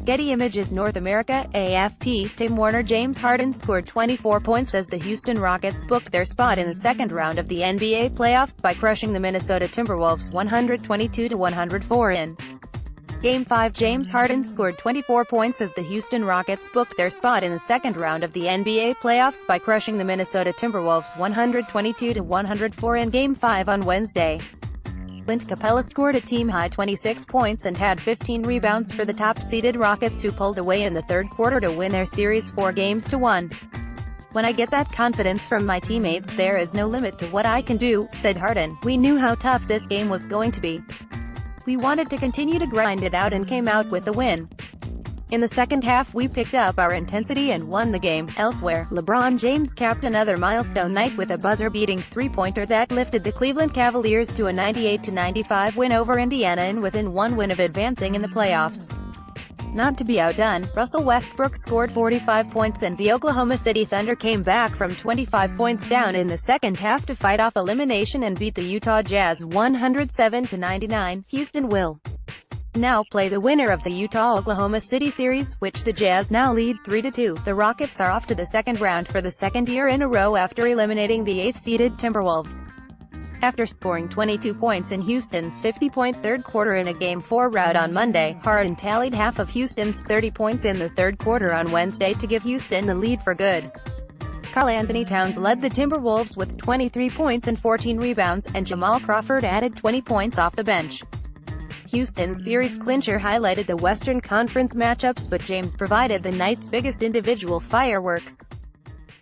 Getty Images North America, AFP, Warner James Harden scored 24 points as the Houston Rockets booked their spot in the second round of the NBA playoffs by crushing the Minnesota Timberwolves 122-104 in Game 5. James Harden scored 24 points as the Houston Rockets booked their spot in the second round of the NBA playoffs by crushing the Minnesota Timberwolves 122-104 in Game 5 on Wednesday. Clint Capela scored a team-high 26 points and had 15 rebounds for the top-seeded Rockets, who pulled away in the third quarter to win their series 4-1. "When I get that confidence from my teammates, there is no limit to what I can do," said Harden. "We knew how tough this game was going to be. We wanted to continue to grind it out and came out with the win. In the second half we picked up our intensity and won the game." Elsewhere, LeBron James capped another milestone night with a buzzer-beating three-pointer that lifted the Cleveland Cavaliers to a 98-95 win over Indiana and within one win of advancing in the playoffs. Not to be outdone, Russell Westbrook scored 45 points and the Oklahoma City Thunder came back from 25 points down in the second half to fight off elimination and beat the Utah Jazz 107-99. Houston will now play the winner of the Utah-Oklahoma City series, which the Jazz now lead 3-2. The Rockets are off to the second round for the second year in a row after eliminating the 8th-seeded Timberwolves. After scoring 22 points in Houston's 50-point third quarter in a Game 4 rout on Monday, Harden tallied half of Houston's 30 points in the third quarter on Wednesday to give Houston the lead for good. Karl-Anthony Towns led the Timberwolves with 23 points and 14 rebounds, and Jamal Crawford added 20 points off the bench. Houston's series clincher highlighted the Western Conference matchups, but James provided the night's biggest individual fireworks.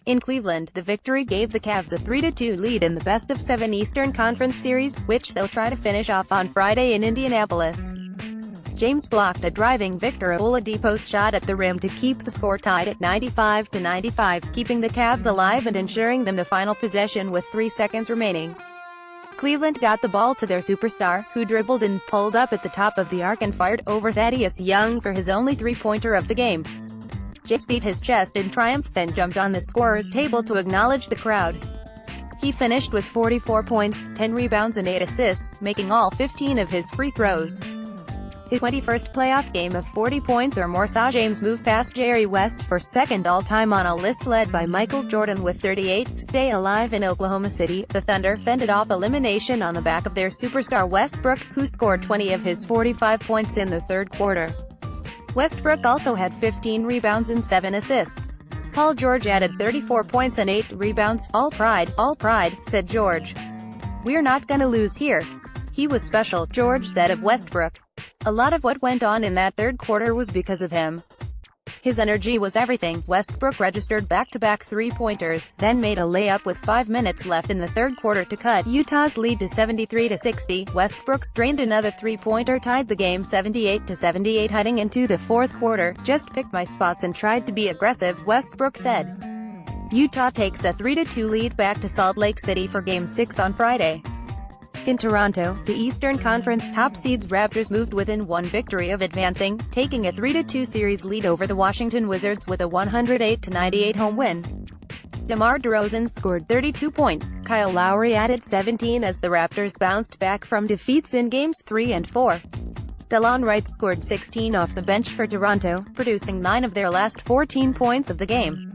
In Cleveland, the victory gave the Cavs a 3-2 lead in the best-of-7 Eastern Conference series, which they'll try to finish off on Friday in Indianapolis. James blocked a driving Victor Oladipo's shot at the rim to keep the score tied at 95-95, keeping the Cavs alive and ensuring them the final possession with 3 seconds remaining. Cleveland got the ball to their superstar, who dribbled and pulled up at the top of the arc and fired over Thaddeus Young for his only three-pointer of the game. James beat his chest in triumph, then jumped on the scorer's table to acknowledge the crowd. He finished with 44 points, 10 rebounds and 8 assists, making all 15 of his free throws. His 21st playoff game of 40 points or more saw James move past Jerry West for second all-time on a list led by Michael Jordan with 38. Stay alive in Oklahoma City, the Thunder fended off elimination on the back of their superstar Westbrook, who scored 20 of his 45 points in the third quarter. Westbrook also had 15 rebounds and 7 assists. Paul George added 34 points and 8 rebounds. All pride, said George. "We're not gonna lose here. He was special," George said of Westbrook. "A lot of what went on in that third quarter was because of him. His energy was everything." Westbrook registered back-to-back three-pointers, then made a layup with 5 minutes left in the third quarter to cut Utah's lead to 73-60. Westbrook strained another three-pointer, tied the game 78-78 heading into the fourth quarter. "Just picked my spots and tried to be aggressive," Westbrook said. Utah takes a 3-2 lead back to Salt Lake City for Game 6 on Friday. In Toronto, the Eastern Conference top seeds Raptors moved within one victory of advancing, taking a 3-2 series lead over the Washington Wizards with a 108-98 home win. DeMar DeRozan scored 32 points, Kyle Lowry added 17 as the Raptors bounced back from defeats in Games 3 and 4. Delon Wright scored 16 off the bench for Toronto, producing 9 of their last 14 points of the game.